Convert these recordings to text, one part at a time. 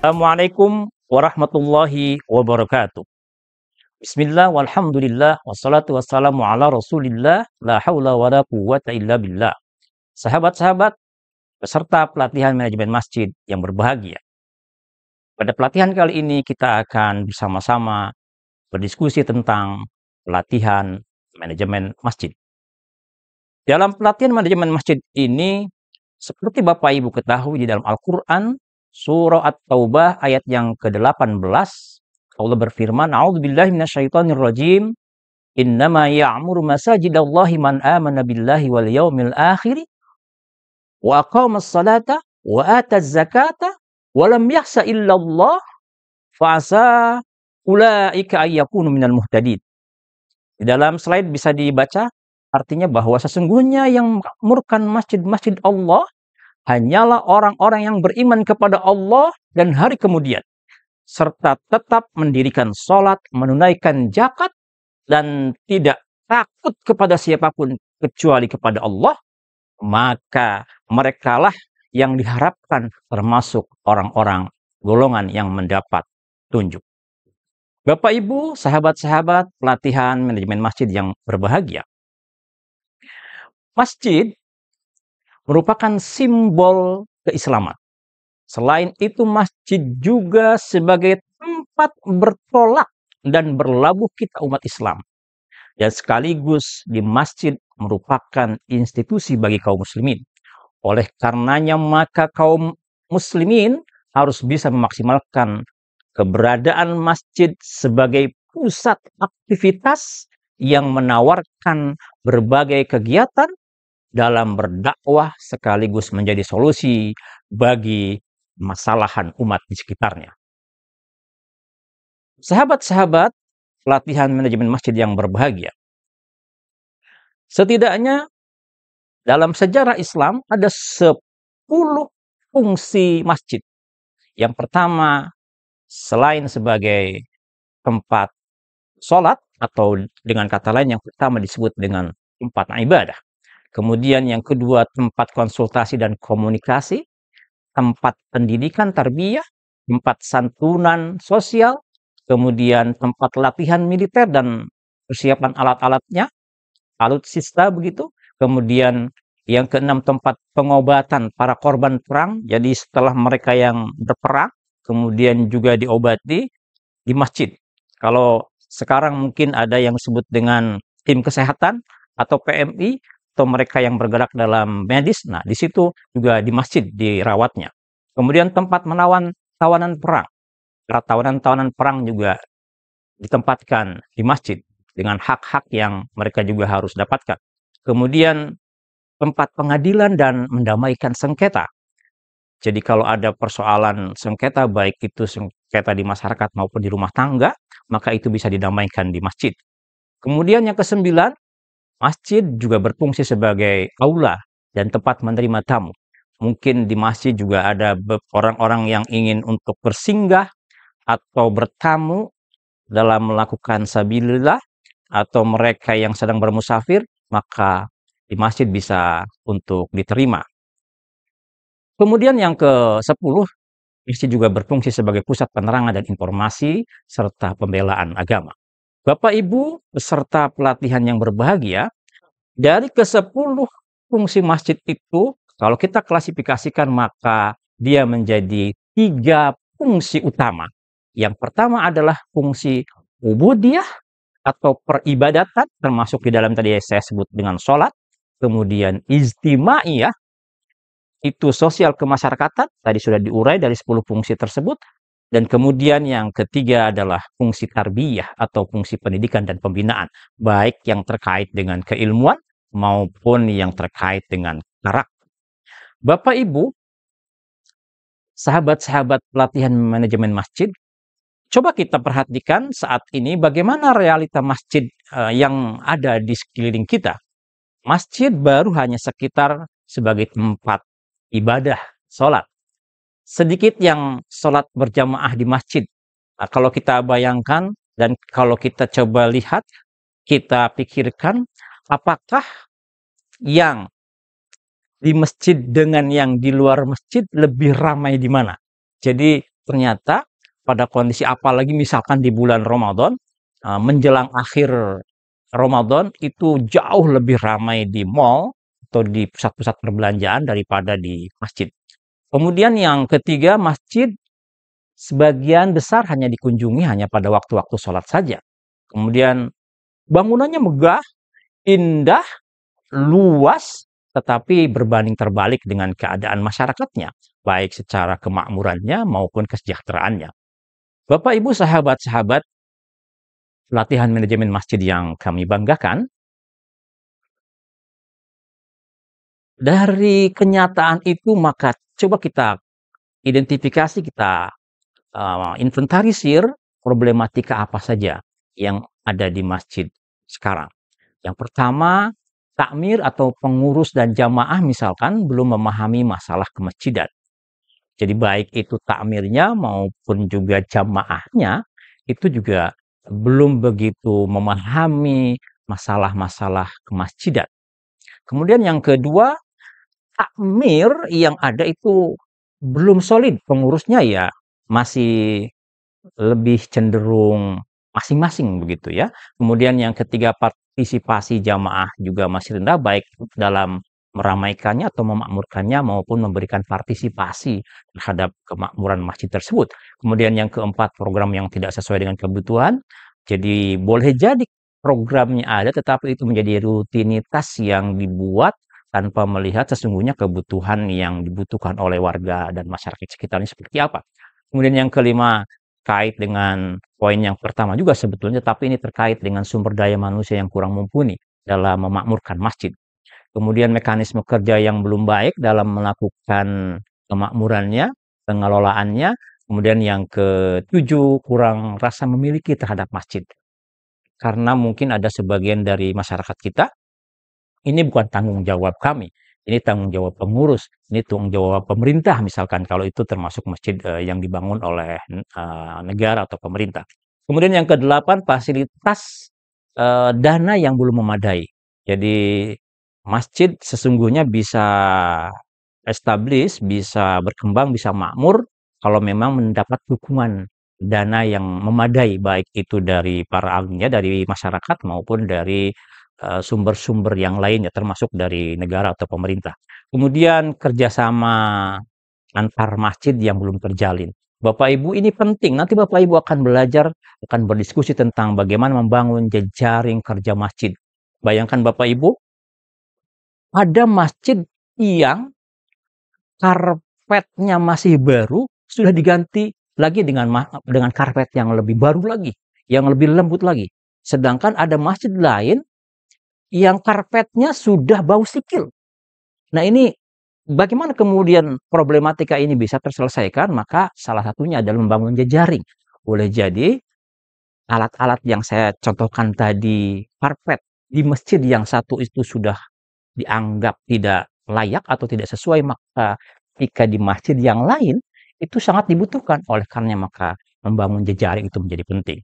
Assalamualaikum warahmatullahi wabarakatuh. Bismillah walhamdulillah wassalatu wassalamu ala Rasulillah la haula wala quwwata illa billah. Sahabat-sahabat peserta pelatihan manajemen masjid yang berbahagia. Pada pelatihan kali ini kita akan bersama-sama berdiskusi tentang pelatihan manajemen masjid. Dalam pelatihan manajemen masjid ini, seperti Bapak Ibu ketahui di dalam Al-Quran, surah At-Taubah ayat yang ke-18, Allah berfirman, "A'udzubillahi minasyaitonirrajim. Innama ya'muru masajidallahi man amana billahi wal yaumil akhir wa aqamas salata wa ataz zakata wa lam yakhsha illallah fa'asa ulaika ayyakunu minal muhtadin." Di dalam slide bisa dibaca artinya bahwa sesungguhnya yang memakmurkan masjid-masjid Allah hanyalah orang-orang yang beriman kepada Allah dan hari kemudian, serta tetap mendirikan sholat, menunaikan zakat, dan tidak takut kepada siapapun kecuali kepada Allah, maka merekalah yang diharapkan termasuk orang-orang golongan yang mendapat tunjuk. Bapak Ibu, sahabat-sahabat pelatihan manajemen masjid yang berbahagia. Masjid merupakan simbol keislaman. Selain itu, masjid juga sebagai tempat bertolak dan berlabuh kita umat Islam. Dan sekaligus di masjid merupakan institusi bagi kaum muslimin. Oleh karenanya maka kaum muslimin harus bisa memaksimalkan keberadaan masjid sebagai pusat aktivitas yang menawarkan berbagai kegiatan dalam berdakwah sekaligus menjadi solusi bagi masalahan umat di sekitarnya. Sahabat-sahabat pelatihan manajemen masjid yang berbahagia. Setidaknya dalam sejarah Islam ada 10 fungsi masjid. Yang pertama, selain sebagai tempat sholat atau dengan kata lain yang pertama disebut dengan tempat ibadah. Kemudian yang kedua, tempat konsultasi dan komunikasi, tempat pendidikan tarbiyah, tempat santunan sosial, kemudian tempat latihan militer dan persiapan alat-alatnya, alutsista begitu. Kemudian yang keenam, tempat pengobatan para korban perang. Jadi setelah mereka yang berperang, kemudian juga diobati di masjid. Kalau sekarang mungkin ada yang disebut dengan tim kesehatan atau PMI, atau mereka yang bergerak dalam medis, nah di situ juga di masjid dirawatnya. Kemudian tempat menawan tawanan perang. Para tawanan-tawanan perang juga ditempatkan di masjid dengan hak-hak yang mereka juga harus dapatkan. Kemudian tempat pengadilan dan mendamaikan sengketa. Jadi kalau ada persoalan sengketa, baik itu sengketa di masyarakat maupun di rumah tangga, maka itu bisa didamaikan di masjid. Kemudian yang kesembilan, masjid juga berfungsi sebagai aula dan tempat menerima tamu. Mungkin di masjid juga ada orang-orang yang ingin untuk bersinggah atau bertamu dalam melakukan sabilillah, atau mereka yang sedang bermusafir, maka di masjid bisa untuk diterima. Kemudian yang ke-10, masjid juga berfungsi sebagai pusat penerangan dan informasi serta pembelaan agama. Bapak Ibu peserta pelatihan yang berbahagia, dari ke-10 fungsi masjid itu, kalau kita klasifikasikan maka dia menjadi 3 fungsi utama. Yang pertama adalah fungsi ubudiyah atau peribadatan, termasuk di dalam tadi saya sebut dengan sholat. Kemudian ijtimaiyah, itu sosial kemasyarakatan, tadi sudah diurai dari 10 fungsi tersebut. Dan kemudian yang ketiga adalah fungsi tarbiyah atau fungsi pendidikan dan pembinaan, baik yang terkait dengan keilmuan maupun yang terkait dengan karakter. Bapak Ibu, sahabat-sahabat pelatihan manajemen masjid, coba kita perhatikan saat ini bagaimana realita masjid yang ada di sekeliling kita. Masjid baru hanya sekitar sebagai tempat ibadah, sholat. Sedikit yang sholat berjamaah di masjid. Nah, kalau kita bayangkan dan kalau kita coba lihat, kita pikirkan apakah yang di masjid dengan yang di luar masjid lebih ramai di mana? Jadi ternyata pada kondisi apalagi misalkan di bulan Ramadan, menjelang akhir Ramadan itu jauh lebih ramai di mall atau di pusat-pusat perbelanjaan daripada di masjid. Kemudian yang ketiga, masjid sebagian besar hanya dikunjungi hanya pada waktu-waktu sholat saja. Kemudian bangunannya megah, indah, luas, tetapi berbanding terbalik dengan keadaan masyarakatnya, baik secara kemakmurannya maupun kesejahteraannya. Bapak, Ibu, sahabat-sahabat latihan manajemen masjid yang kami banggakan, dari kenyataan itu maka coba kita identifikasi, kita inventarisir problematika apa saja yang ada di masjid sekarang. Yang pertama, takmir atau pengurus dan jamaah misalkan belum memahami masalah kemasjidan. Jadi baik itu takmirnya maupun juga jamaahnya itu juga belum begitu memahami masalah-masalah kemasjidan. Kemudian yang kedua, takmir yang ada itu belum solid, pengurusnya ya masih lebih cenderung masing-masing begitu ya. Kemudian yang ketiga, partisipasi jamaah juga masih rendah baik dalam meramaikannya atau memakmurkannya maupun memberikan partisipasi terhadap kemakmuran masjid tersebut. Kemudian yang keempat, program yang tidak sesuai dengan kebutuhan. Jadi boleh jadi programnya ada tetapi itu menjadi rutinitas yang dibuat tanpa melihat sesungguhnya kebutuhan yang dibutuhkan oleh warga dan masyarakat sekitarnya seperti apa. Kemudian yang kelima, terkait dengan poin yang pertama juga sebetulnya, tapi ini terkait dengan sumber daya manusia yang kurang mumpuni dalam memakmurkan masjid. Kemudian mekanisme kerja yang belum baik dalam melakukan kemakmurannya, pengelolaannya. Kemudian yang ketujuh, kurang rasa memiliki terhadap masjid. Karena mungkin ada sebagian dari masyarakat kita, ini bukan tanggung jawab kami, ini tanggung jawab pengurus, ini tanggung jawab pemerintah misalkan kalau itu termasuk masjid yang dibangun oleh negara atau pemerintah. Kemudian yang kedelapan, fasilitas dana yang belum memadai. Jadi masjid sesungguhnya bisa establish, bisa berkembang, bisa makmur kalau memang mendapat dukungan dana yang memadai baik itu dari para ahlinya, dari masyarakat maupun dari sumber-sumber yang lainnya termasuk dari negara atau pemerintah. Kemudian kerjasama antar masjid yang belum terjalin. Bapak Ibu, ini penting. Nanti Bapak Ibu akan belajar, akan berdiskusi tentang bagaimana membangun jejaring kerja masjid. Bayangkan Bapak Ibu, ada masjid yang karpetnya masih baru, sudah diganti lagi dengan karpet yang lebih baru lagi, yang lebih lembut lagi. Sedangkan ada masjid lain yang karpetnya sudah bau sikil. Nah, ini bagaimana kemudian problematika ini bisa terselesaikan? Maka salah satunya adalah membangun jejaring. Boleh jadi alat-alat yang saya contohkan tadi, karpet di masjid yang satu itu sudah dianggap tidak layak atau tidak sesuai, maka ketika di masjid yang lain itu sangat dibutuhkan. Oleh karena maka membangun jejaring itu menjadi penting.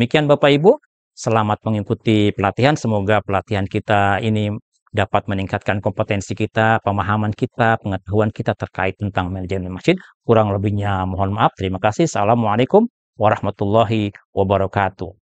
Demikian Bapak Ibu, selamat mengikuti pelatihan. Semoga pelatihan kita ini dapat meningkatkan kompetensi kita, pemahaman kita, pengetahuan kita terkait tentang manajemen masjid. Kurang lebihnya mohon maaf. Terima kasih. Assalamualaikum warahmatullahi wabarakatuh.